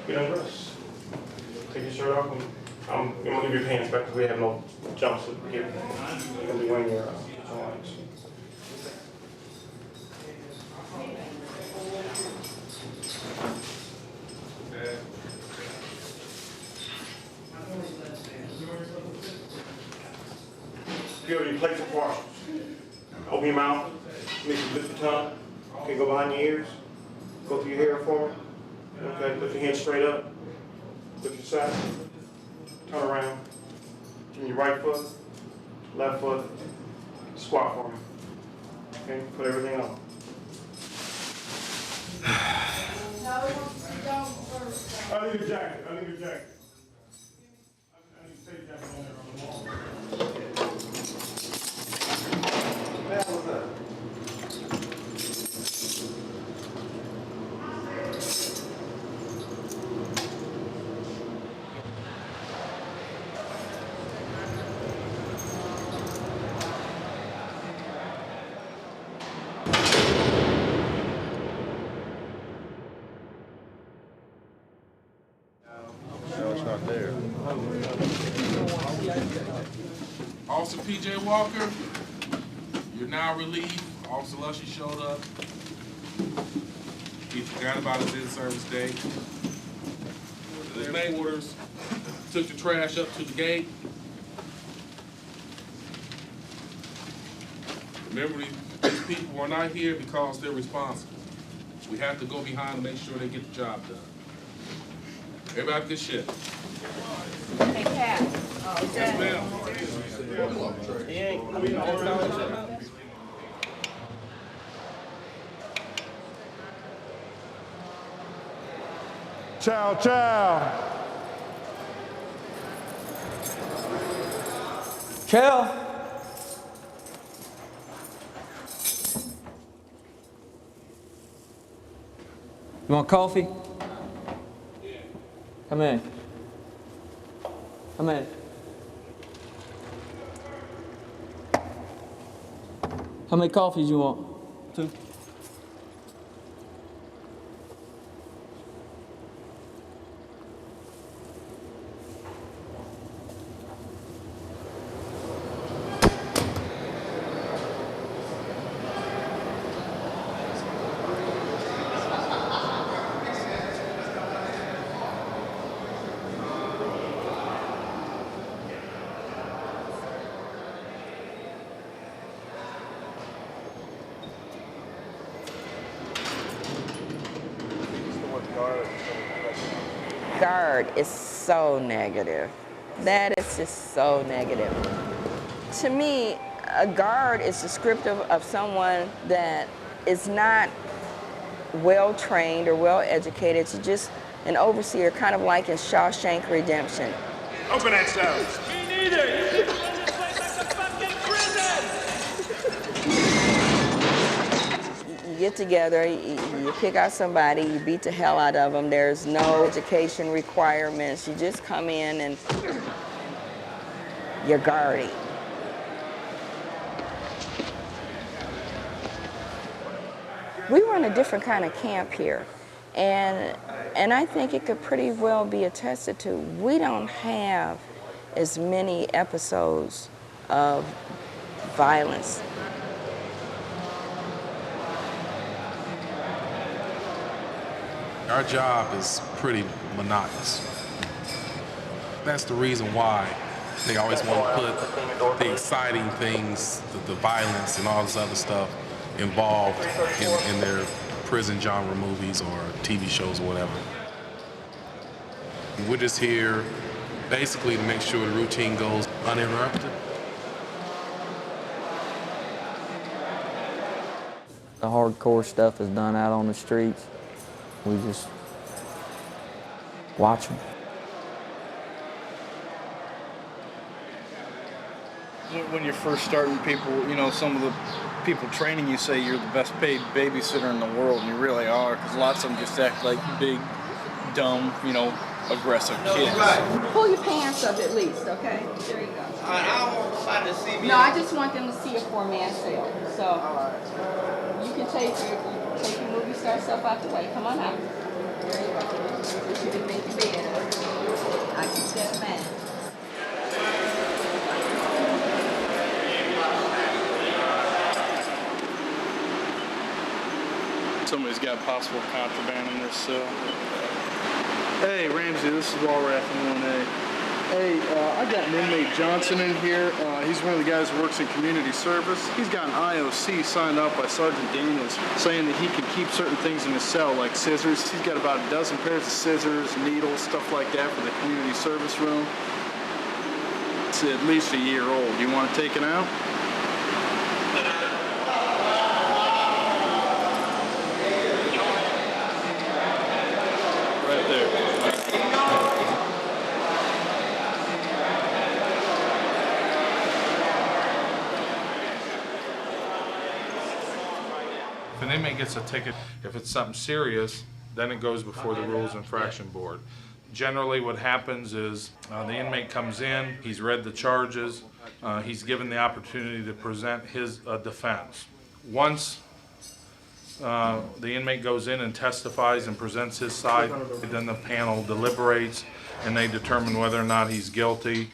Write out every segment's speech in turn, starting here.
Get undressed. Take your shirt off. I'm gonna give your pants back because we have no jumpsuit here. You're gonna be wearing your joints. You have any plates or parcels? Open your mouth. Make you lift your tongue. Okay, go behind your ears. Go through your hair for me. Okay, lift your hands straight up. Lift your side. Turn around. Turn your right foot, left foot. Squat for me. Okay, put everything on. I need a jacket. I need a jacket. I need to take a jacket on there on the wall. What the hell was that? Officer P.J. Walker, you're now relieved. Officer Lushy showed up. He forgot about his in-service day. The headquarters took the trash up to the gate. Remember, these people are not here because they're responsible. We have to go behind and make sure they get the job done. Everybody good shit. Hey, Pat. Oh, Yes, ma'am. Chow, chow. Kel. You want coffee? Come in. Come in. How many coffees you want? 2. Guard is so negative. That is just so negative. To me, a guard is descriptive of someone that is not well trained or well educated, to just an overseer, kind of like in Shawshank Redemption. Open that cell. Me neither. You keep running this place like a fucking prison. You get together, you pick out somebody, you beat the hell out of them. There's no education requirements. You just come in and you're guarding. We run a different kind of camp here, and I think it could pretty well be attested to. We don't have as many episodes of violence. Our job is pretty monotonous. That's the reason why they always want to put the exciting things, the violence and all this other stuff involved in their prison genre movies or TV shows or whatever. We're just here basically to make sure the routine goes uninterrupted. The hardcore stuff is done out on the streets. We just watch them. When you're first starting, people, you know, some of the people training you say you're the best paid babysitter in the world, and you really are, because lots of them just act like big, dumb, you know, aggressive kids. Pull your pants up at least, okay? There you go. I don't want somebody to see me. No, I just want them to see a 4-man cell. So you can take your movie star stuff out the way. Come on out. Somebody's got possible contraband in this cell. Hey, Ramsey, this is Walrath in 1A. Hey, I got an inmate Johnson in here. He's one of the guys who works in community service. He's got an IOC signed up by Sergeant Daniels saying that he can keep certain things in his cell, like scissors. He's got about a dozen pairs of scissors, needles, stuff like that for the community service room. It's at least a year old. You want to take it out? Right there. If an inmate gets a ticket, if it's something serious, then it goes before the Rules Infraction Board. Generally what happens is the inmate comes in, he's read the charges, he's given the opportunity to present his defense. Once the inmate goes in and testifies and presents his side, then the panel deliberates and they determine whether or not he's guilty,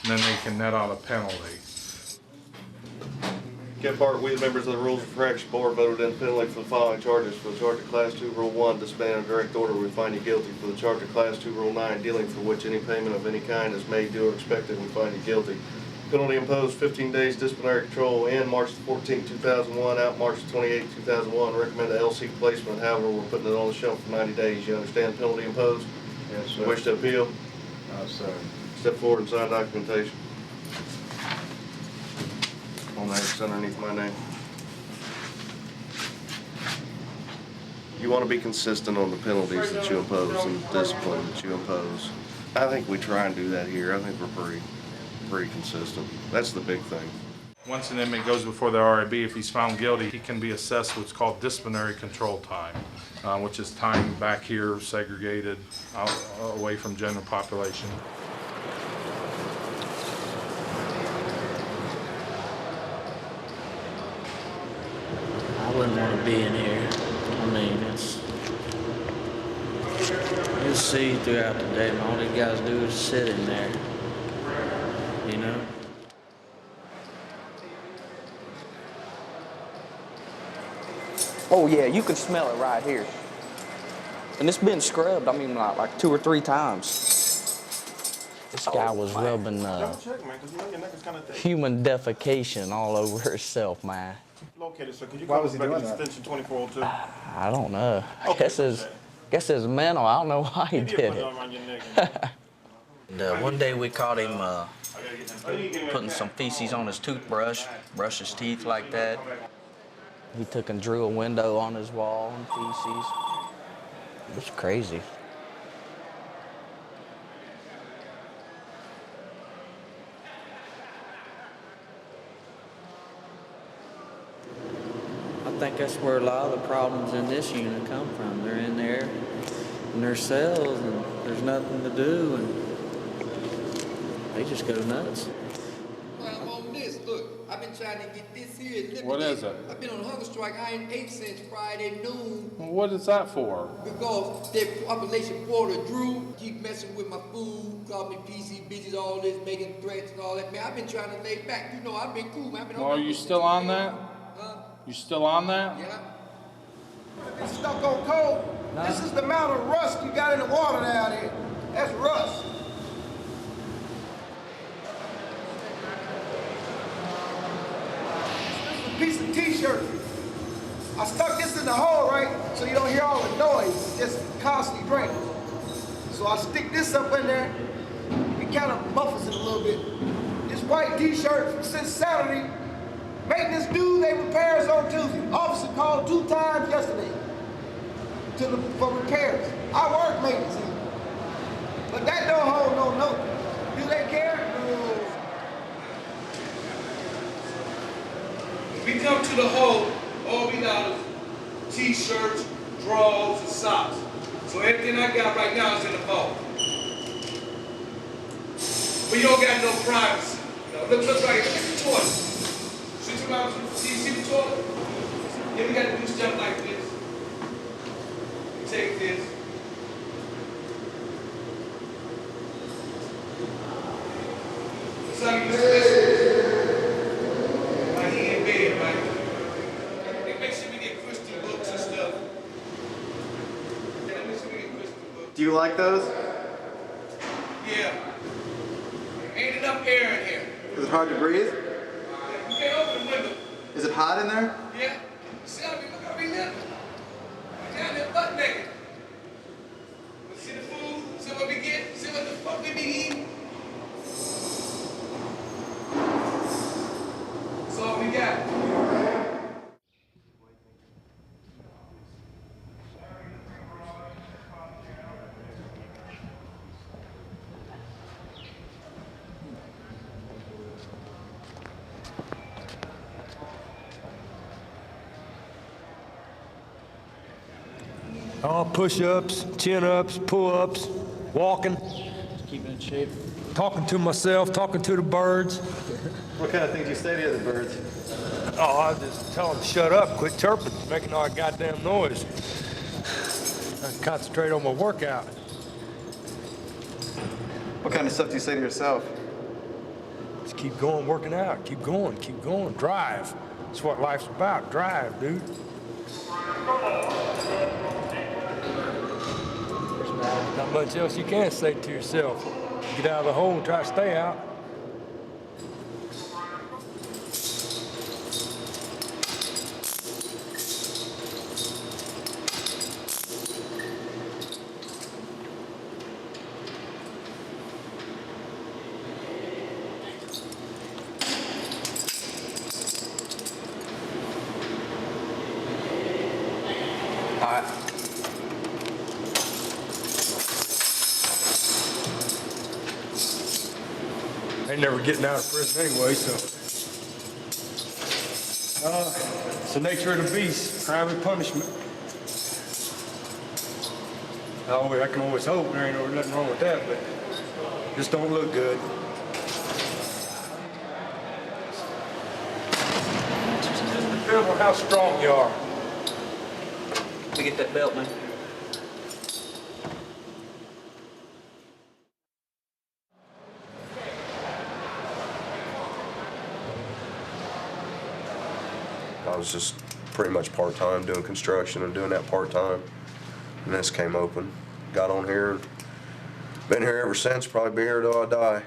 and then they can net out a penalty. Kevin Bart, we, the members of the Rules Infraction Board, voted independently for the following charges. For the charge of Class 2, Rule 1, disband and direct order, we find you guilty. For the charge of Class 2, Rule 9, dealing for which any payment of any kind is made, due, or expected, we find you guilty. Penalty imposed, 15 days disciplinary control in March 14, 2001, out March 28, 2001. Recommend the LC placement. However, we're putting it on the shelf for 90 days. You understand the penalty imposed? Yes, sir. Wish to appeal? No, sir. Step forward and sign documentation. On there, it's underneath my name. You want to be consistent on the penalties that you impose and the discipline that you impose. I think we try and do that here. I think we're pretty consistent. That's the big thing. Once an inmate goes before the RIB, if he's found guilty, he can be assessed what's called disciplinary control time, which is time back here segregated out, away from general population. I wouldn't want to be in here. I mean, you see throughout the day, and all these guys do is sit in there, you know? Oh yeah, you can smell it right here. And it's been scrubbed, I mean like 2 or 3 times. This guy was rubbing human defecation all over himself, man. Located, sir. Could you Why call was us he back doing at that? extension 2402? I don't know. Okay, Guess it's mental. I don't know why he Maybe did put it it. around your neck. And, one day we caught him putting some feces on his toothbrush, brush his teeth like that. He took and drew a window on his wall and feces. It was crazy. I think that's where a lot of the problems in this unit come from. They're in there in their cells and there's nothing to do and they just go nuts. Well, I'm on this. Look, I've been trying to get this here eliminated. What is it? I've been on hunger strike. I ain't ate since Friday noon Well, what is that for? because their population quarter drew. Keep messing with my food, call me PC bitches, all this, making threats and all that. Man, I've been trying to lay back. You know, I've been cool, man. I've been Well, are you still on that? Huh? You still on that? Yeah. It's stuck on cold. This is the amount of rust you got in the water down here. That's rust. This is a piece of t-shirt. I stuck this in the hole, right? So you don't hear all the noise, just constantly draining. So I stick this up in there. It kind of buffers it a little bit. This white t-shirt since Saturday. Maintenance due, they repairs on Tuesday. Officer called 2 times yesterday for repairs. I work maintenance here. But that don't hold no note. Do they care? No. When we come to the hole, all we got is t-shirts, drawers, and socks. So everything I got right now is in the vault. We don't got no privacy. Now, look right here, look at the toilet. See the toilet? Then we got to do stuff like this. You take this, Do you like those? Yeah. Ain't enough air in here. Is it hard to breathe? You can't open the window. Is it hot in there? Yeah. See how we look how we live? We down there butt naked. See the food? See what we get? See what the fuck we be eating? That's all we got. All push-ups, chin-ups, pull-ups, walking, Keeping in shape. talking to myself, talking to the birds. What kind of things do you say to the other birds? Oh, I just tell them to shut up, quit chirping, making all that goddamn noise. I can concentrate on my workout. What kind of stuff do you say to yourself? Just keep going, working out, keep going, drive. That's what life's about, drive, dude. Not much else you can say to yourself. Get out of the hole and try to stay out. Ain't never getting out of prison anyway, so. It's the nature of the beast, crime and punishment. I can always hope there ain't nothing wrong with that, but just don't look good. Just depends on how strong you are. Let me get that belt, man. I was just pretty much part-time doing construction and doing that part-time. And this came open. Got on here and been here ever since, probably be here till I die.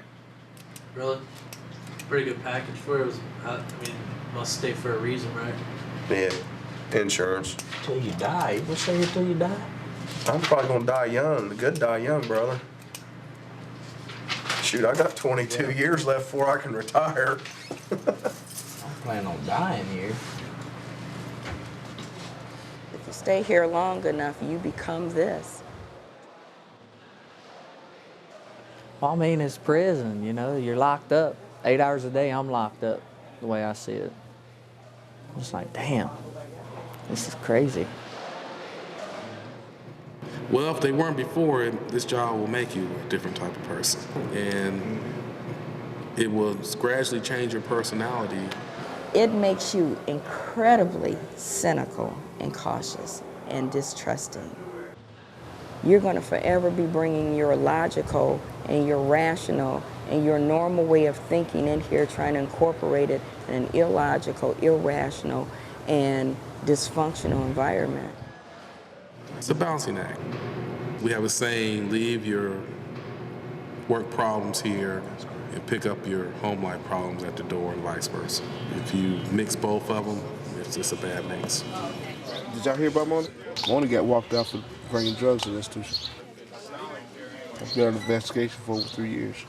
Really? Pretty good package for it. I mean, must stay for a reason, right? Yeah, insurance. Till you die. You gonna stay here till you die? I'm probably gonna die young. The good die young, brother. Shoot, I got 22 years left before I can retire. I'm planning on dying here. If you stay here long enough, you become this. Well, I mean, it's prison, you know, you're locked up. 8 hours a day, I'm locked up, the way I see it. I'm just like, damn, this is crazy. Well, if they weren't before, this job will make you a different type of person. And it will gradually change your personality. It makes you incredibly cynical and cautious and distrusting. You're going to forever be bringing your logical and your rational and your normal way of thinking in here, trying to incorporate it in an illogical, irrational, and dysfunctional environment. It's a balancing act. We have a saying, leave your work problems here and pick up your home life problems at the door and vice versa. If you mix both of them, it's just a bad mix. Did y'all hear about Mona? Mona got walked out for bringing drugs to the institution. I've been on investigation for over 3 years.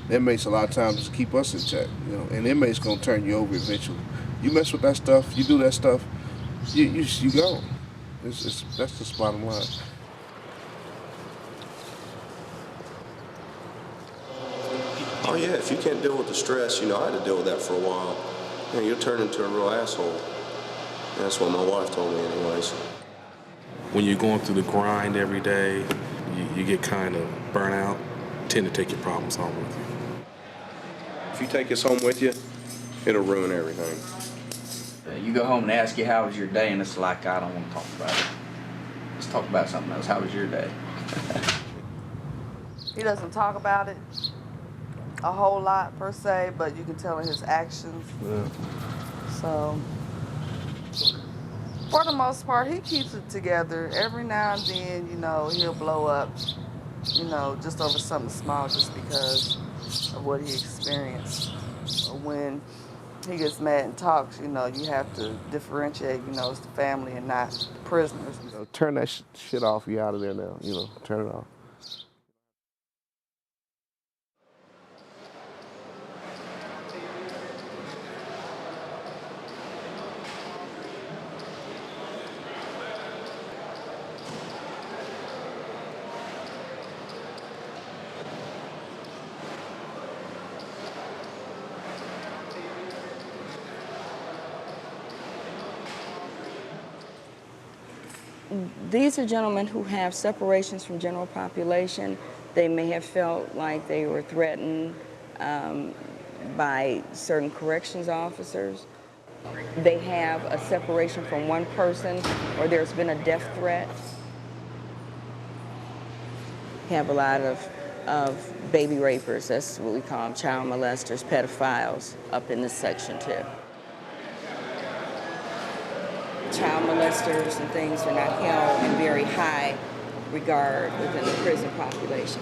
The inmates a lot of times just keep us in check, you know, and the inmates gonna turn you over eventually. You mess with that stuff, you do that stuff, you go. That's just bottom line. Oh yeah, if you can't deal with the stress, you know, I had to deal with that for a while. You know, you'll turn into a real asshole. That's what my wife told me anyways. When you're going through the grind every day, you get kind of burnt out, tend to take your problems home with you. If you take this home with you, it'll ruin everything. You go home and ask you how was your day, and it's like, I don't want to talk about it. Let's talk about something else. How was your day? He doesn't talk about it a whole lot per se, but you can tell in his actions. Yeah. So, for the most part, he keeps it together. Every now and then, you know, he'll blow up. you know, just over something small just because of what he experienced. When he gets mad and talks, you know, you have to differentiate, you know, it's the family and not the prisoners. You know, turn that shit off. You out of there now. You know, turn it off. These are gentlemen who have separations from general population. They may have felt like they were threatened by certain corrections officers. They have a separation from one person, or there's been a death threat. We have a lot of baby rapers, that's what we call them, child molesters, pedophiles, up in this section too. Child molesters and things are not held in very high regard within the prison population.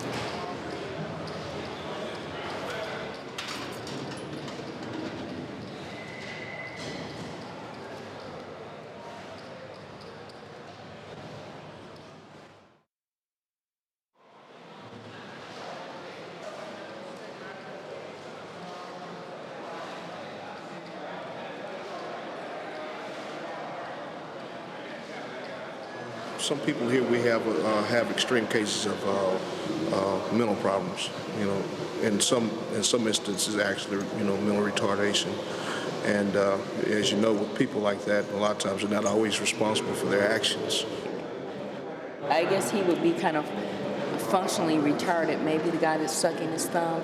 Some people here we have extreme cases of mental problems, you know, in some instances actually, you know, mental retardation. And as you know, with people like that, a lot of times they're not always responsible for their actions. I guess he would be kind of functionally retarded, maybe the guy that's sucking his thumb.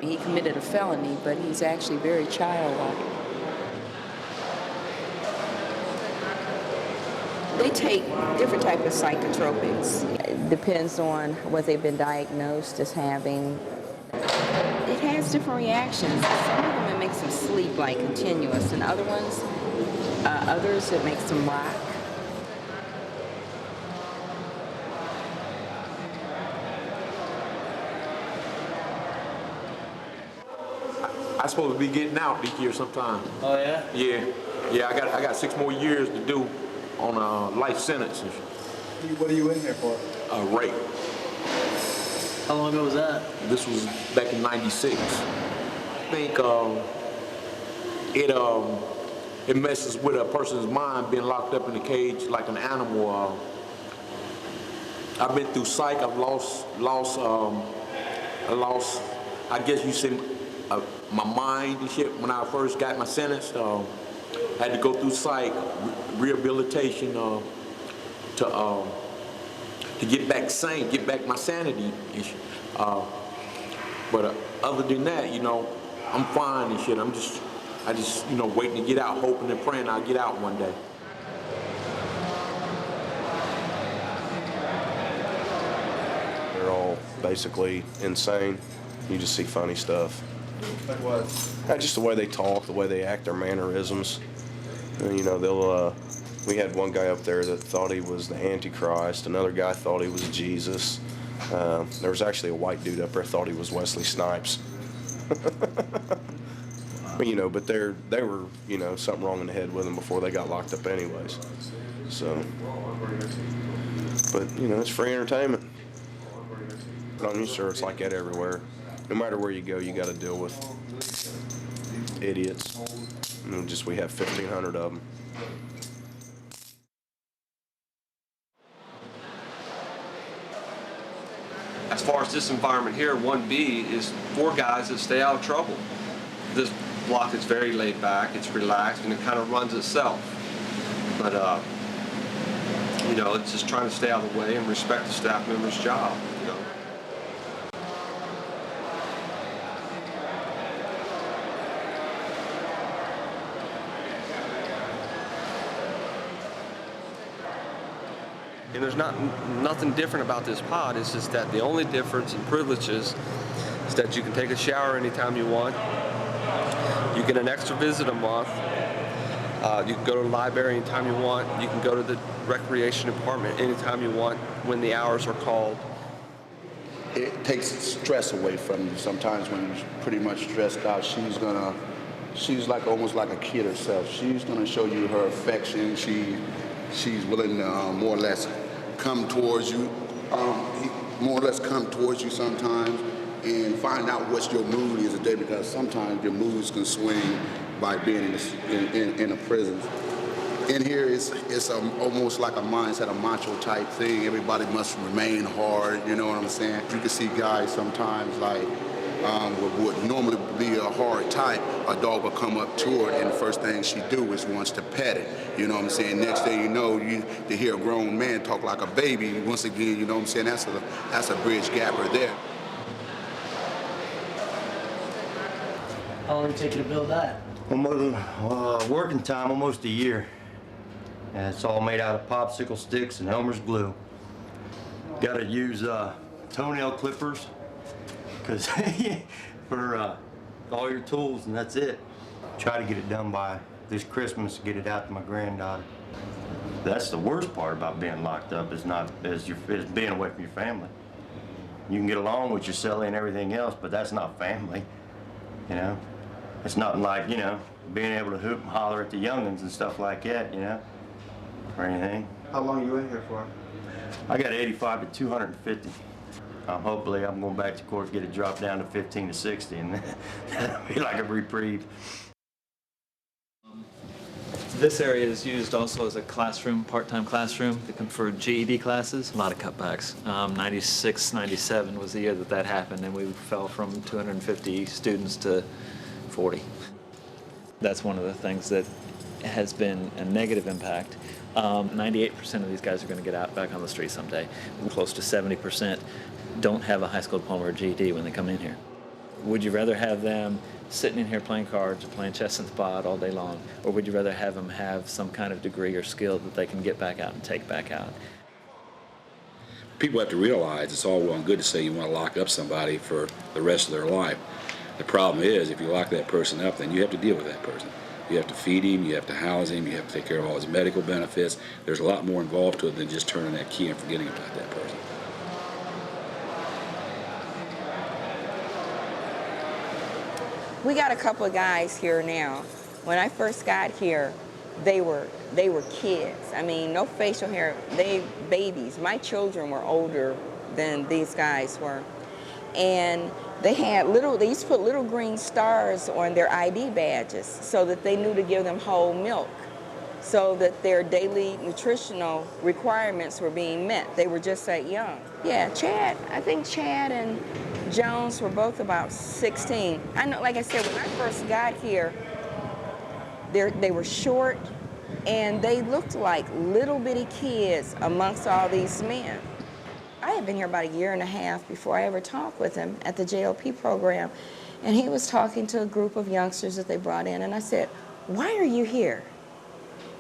He committed a felony, but he's actually very childlike. They take different types of psychotropics. It depends on what they've been diagnosed as having. It has different reactions. Some of them it makes them sleep like continuous, and others it makes them rock. I'm supposed to be getting out this year sometime. Oh yeah? Yeah. I got 6 more years to do on a life sentence. What are you in there for? Rape. How long ago was that? This was back in '96. I think it messes with a person's mind being locked up in a cage like an animal. I've been through psych. I've lost. I guess you say my mind and shit when I first got my sentence. I had to go through psych, rehabilitation to get back sane, get back my sanity. But other than that, you know, I'm fine and shit. I just, you know, waiting to get out, hoping and praying I'll get out one day. They're all basically insane. You just see funny stuff. Like what? Just the way they talk, the way they act, their mannerisms. And, you know, we had one guy up there that thought he was the Antichrist. Another guy thought he was Jesus. There was actually a white dude up there thought he was Wesley Snipes. You know, but they were, you know, something wrong in the head with them before they got locked up anyways. So, but, you know, it's free entertainment. But I'm sure it's like that everywhere. No matter where you go, you got to deal with idiots. You know, we have 1,500 of them. As far as this environment here, 1B is for guys that stay out of trouble. This block is very laid back, it's relaxed, and it kind of runs itself. But, you know, it's just trying to stay out of the way and respect the staff member's job, you know. And there's nothing different about this pod. It's just that the only difference in privileges is that you can take a shower anytime you want. You get an extra visit a month. You can go to the library anytime you want. You can go to the recreation department anytime you want when the hours are called. it takes stress away from you. Sometimes when you're pretty much stressed out, she's like almost like a kid herself. She's gonna show you her affection. She's willing to more or less come towards you, sometimes, and find out what your mood is today, because sometimes your moods can swing by being in a prison. In here, it's almost like a mindset, a macho type thing. Everybody must remain hard, you know what I'm saying? You can see guys sometimes like, would normally be a hard type, a dog will come up to her and the first thing she do is wants to pet it. You know what I'm saying? Next thing you know, to hear a grown man talk like a baby, once again, you know what I'm saying? That's a bridge gapper there. How long did it take you to build that? Working time, almost a year. And it's all made out of popsicle sticks and Elmer's glue. Got to use toenail clippers for all your tools, and that's it. Try to get it done by this Christmas to get it out to my granddaughter. That's the worst part about being locked up is being away from your family. You can get along with your cellie and everything else, but that's not family, you know? It's nothing like, you know, being able to hoop and holler at the youngins and stuff like that, you know, or anything. How long are you in here for? I got 85 to 250. Hopefully I'm going back to court to get it dropped down to 15 to 60, and that'll be like a reprieve. This area is used also as a classroom, part-time classroom for GED classes. A lot of cutbacks. 96, 97 was the year that happened, and we fell from 250 students to 40. That's one of the things that has been a negative impact. 98% of these guys are going to get out back on the street someday. Close to 70% don't have a high school diploma or GED when they come in here. Would you rather have them sitting in here playing cards or playing chess and spot all day long, or would you rather have them have some kind of degree or skill that they can get back out and take back out? People have to realize it's all well and good to say you want to lock up somebody for the rest of their life. The problem is, if you lock that person up, then you have to deal with that person. You have to feed him, you have to house him, you have to take care of all his medical benefits. There's a lot more involved to it than just turning that key and forgetting about that person. We got a couple of guys here now. When I first got here, they were kids. I mean, no facial hair, they babies. My children were older than these guys were. And they used to put little green stars on their ID badges so that they knew to give them whole milk, so that their daily nutritional requirements were being met. They were just that young. Yeah, I think Chad and Jones were both about 16. I know, like I said, when I first got here, they were short and they looked like little bitty kids amongst all these men. I had been here about a year and a half before I ever talked with him at the JLP program, and he was talking to a group of youngsters that they brought in, and I said, "Why are you here?"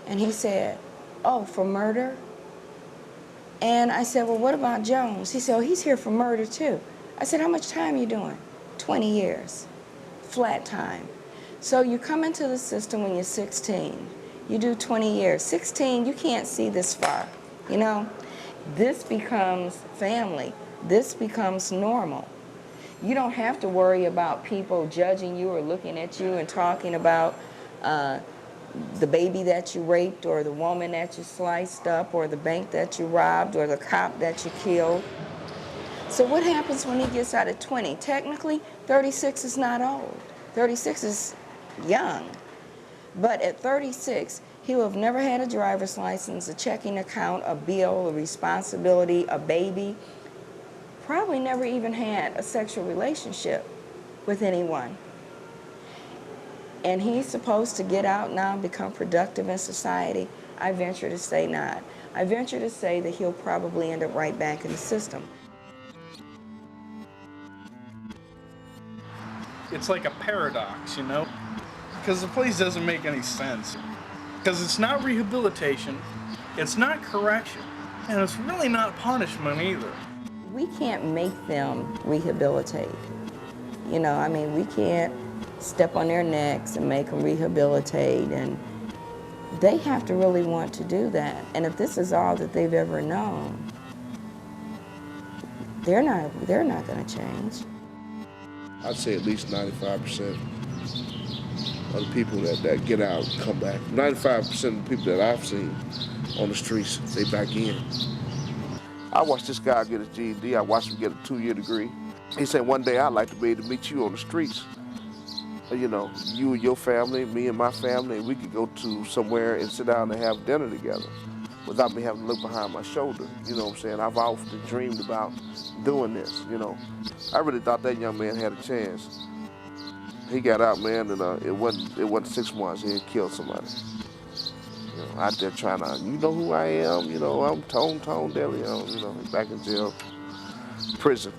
And he said, "Oh, for murder?" And I said, "Well, what about Jones?" He said, "Oh, he's here for murder too." I said, "How much time are you doing?" 20 years, flat time. So you come into the system when you're 16. You do 20 years. 16, you can't see this far, you know? This becomes family. This becomes normal. You don't have to worry about people judging you or looking at you and talking about the baby that you raped or the woman that you sliced up or the bank that you robbed or the cop that you killed. So what happens when he gets out at 20? Technically, 36 is not old. 36 is young. But at 36, he will have never had a driver's license, a checking account, a bill, a responsibility, a baby. Probably never even had a sexual relationship with anyone. And he's supposed to get out now and become productive in society. I venture to say not. I venture to say that he'll probably end up right back in the system. It's like a paradox, you know? Because the place doesn't make any sense. Because it's not rehabilitation, it's not correction, and it's really not punishment either. We can't make them rehabilitate. You know, I mean, we can't step on their necks and make them rehabilitate, and they have to really want to do that. And if this is all that they've ever known, they're not going to change. I'd say at least 95% of the people that get out come back. 95% of the people that I've seen on the streets, they back in. I watched this guy get his GED. I watched him get a 2-year degree. He said, one day I'd like to be able to meet you on the streets. You know, you and your family, me and my family, and we could go to somewhere and sit down and have dinner together without me having to look behind my shoulder. You know what I'm saying? I've often dreamed about doing this, you know. I really thought that young man had a chance. He got out, man, and it wasn't 6 months. He had killed somebody. You know, out there trying to, you know who I am, you know, I'm Tone DeLeon, you know, back in jail, prison.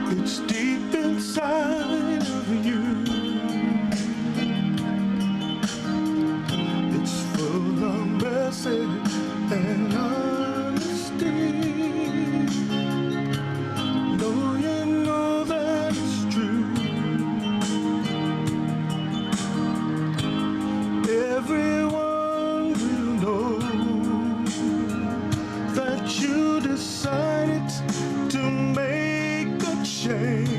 It's deep inside of you. It's full of mercy and honesty. No, you know that it's true. Everyone will know that you decided to make a change.